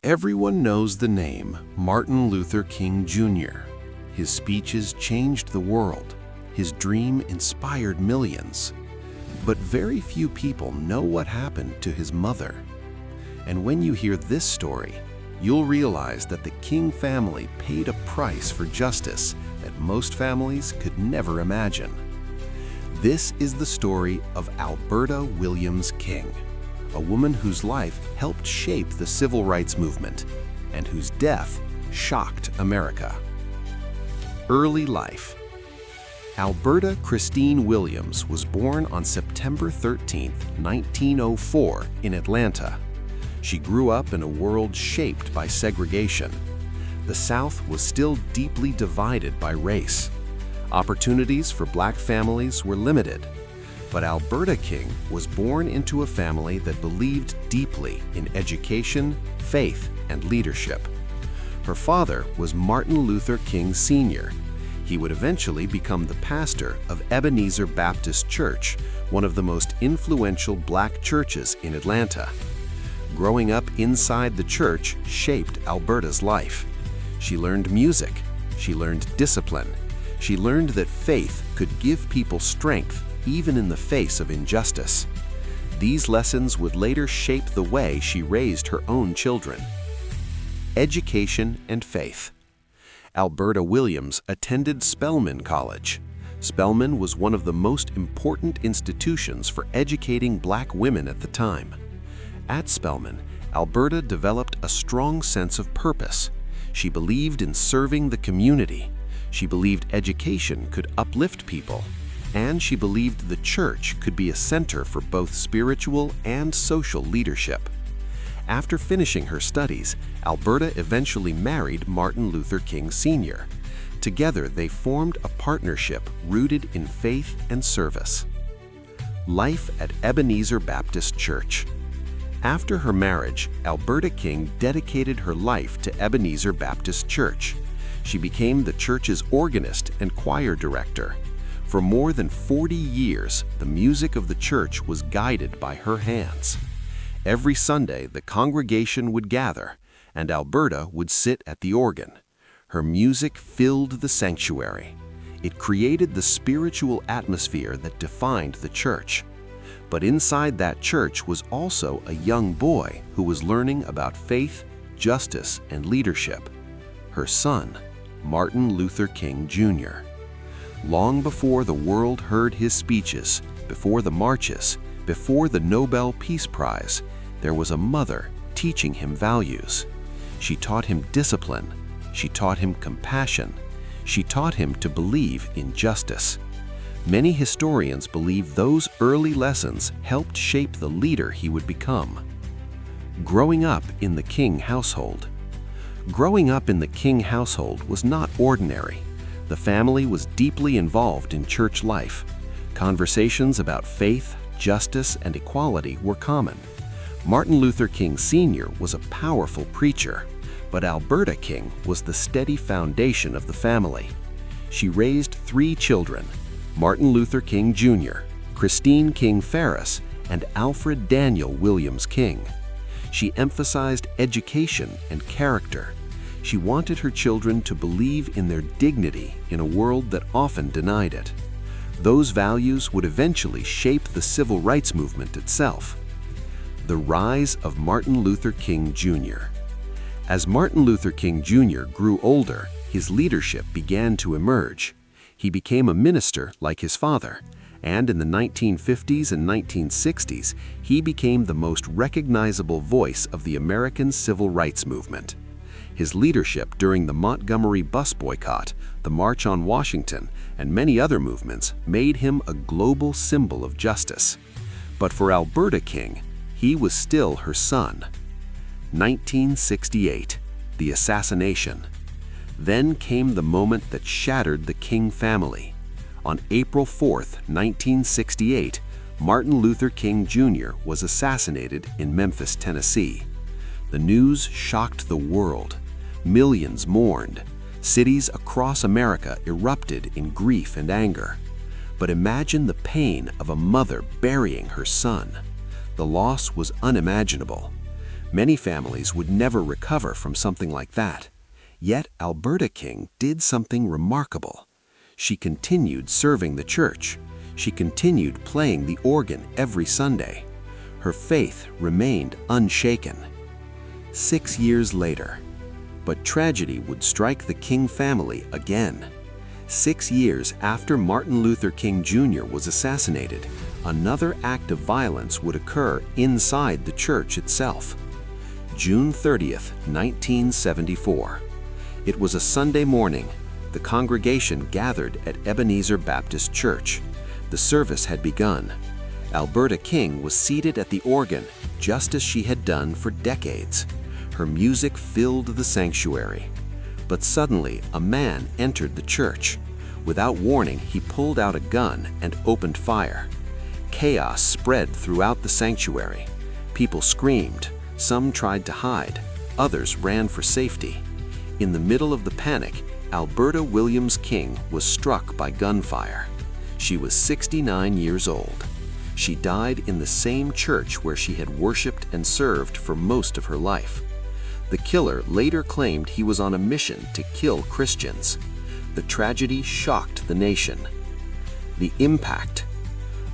Everyone knows the name Martin Luther King Jr. His speeches changed the world. His dream inspired millions. But very few people know what happened to his mother. And when you hear this story, you'll realize that the King family paid a price for justice that most families could never imagine. This is the story of Alberta Williams King, a woman whose life helped shape the civil rights movement and whose death shocked America. Early life. Alberta Christine Williams was born on September 13, 1904 in Atlanta. She grew up in a world shaped by segregation. The South was still deeply divided by race. Opportunities for Black families were limited. But Alberta King was born into a family that believed deeply in education, faith, and leadership. Her father was Martin Luther King Sr. He would eventually become the pastor of Ebenezer Baptist Church, one of the most influential Black churches in Atlanta. Growing up inside the church shaped Alberta's life. She learned music. She learned discipline. She learned that faith could give people strength even in the face of injustice. These lessons would later shape the way she raised her own children. Education and faith. Alberta Williams attended Spelman College. Spelman was one of the most important institutions for educating Black women at the time. At Spelman, Alberta developed a strong sense of purpose. She believed in serving the community. She believed education could uplift people. And she believed the church could be a center for both spiritual and social leadership. After finishing her studies, Alberta eventually married Martin Luther King Sr. Together, they formed a partnership rooted in faith and service. Life at Ebenezer Baptist Church. After her marriage, Alberta King dedicated her life to Ebenezer Baptist Church. She became the church's organist and choir director. For more than 40 years, the music of the church was guided by her hands. Every Sunday, the congregation would gather, and Alberta would sit at the organ. Her music filled the sanctuary. It created the spiritual atmosphere that defined the church. But inside that church was also a young boy who was learning about faith, justice, and leadership. Her son, Martin Luther King Jr. Long before the world heard his speeches, before the marches, before the Nobel Peace Prize, there was a mother teaching him values. She taught him discipline. She taught him compassion. She taught him to believe in justice. Many historians believe those early lessons helped shape the leader he would become. Growing up in the King household. Growing up in the King household was not ordinary. The family was deeply involved in church life. Conversations about faith, justice, and equality were common. Martin Luther King Sr. was a powerful preacher, but Alberta King was the steady foundation of the family. She raised 3 children, Martin Luther King Jr., Christine King Ferris, and Alfred Daniel Williams King. She emphasized education and character. She wanted her children to believe in their dignity in a world that often denied it. Those values would eventually shape the civil rights movement itself. The rise of Martin Luther King Jr. As Martin Luther King Jr. grew older, his leadership began to emerge. He became a minister like his father, and in the 1950s and 1960s, he became the most recognizable voice of the American civil rights movement. His leadership during the Montgomery bus boycott, the March on Washington, and many other movements made him a global symbol of justice. But for Alberta King, he was still her son. 1968, the assassination. Then came the moment that shattered the King family. On April 4, 1968, Martin Luther King Jr. was assassinated in Memphis, Tennessee. The news shocked the world. Millions mourned. Cities across America erupted in grief and anger. But imagine the pain of a mother burying her son. The loss was unimaginable. Many families would never recover from something like that. Yet Alberta King did something remarkable. She continued serving the church. She continued playing the organ every Sunday. Her faith remained unshaken. 6 years later, but tragedy would strike the King family again. 6 years after Martin Luther King Jr. was assassinated, another act of violence would occur inside the church itself. June 30th, 1974. It was a Sunday morning. The congregation gathered at Ebenezer Baptist Church. The service had begun. Alberta King was seated at the organ, just as she had done for decades. Her music filled the sanctuary. But suddenly, a man entered the church. Without warning, he pulled out a gun and opened fire. Chaos spread throughout the sanctuary. People screamed. Some tried to hide. Others ran for safety. In the middle of the panic, Alberta Williams King was struck by gunfire. She was 69 years old. She died in the same church where she had worshiped and served for most of her life. The killer later claimed he was on a mission to kill Christians. The tragedy shocked the nation. The impact.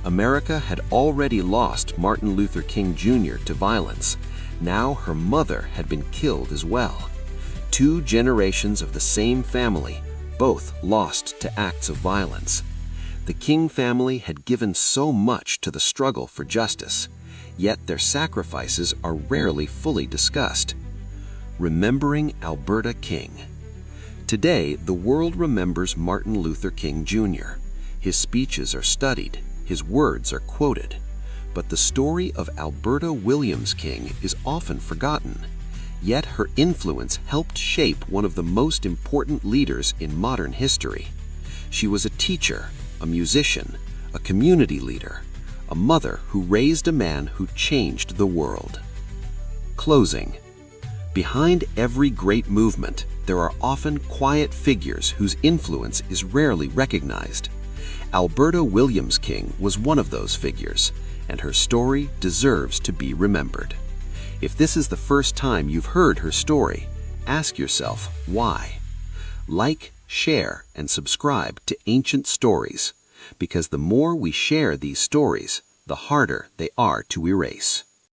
America had already lost Martin Luther King Jr. to violence. Now her mother had been killed as well. 2 generations of the same family, both lost to acts of violence. The King family had given so much to the struggle for justice, yet their sacrifices are rarely fully discussed. Remembering Alberta King. Today, the world remembers Martin Luther King Jr. His speeches are studied, his words are quoted. But the story of Alberta Williams King is often forgotten. Yet her influence helped shape one of the most important leaders in modern history. She was a teacher, a musician, a community leader, a mother who raised a man who changed the world. Closing. Behind every great movement, there are often quiet figures whose influence is rarely recognized. Alberta Williams King was one of those figures, and her story deserves to be remembered. If this is the first time you've heard her story, ask yourself why. Like, share, and subscribe to Ancient Stories, because the more we share these stories, the harder they are to erase.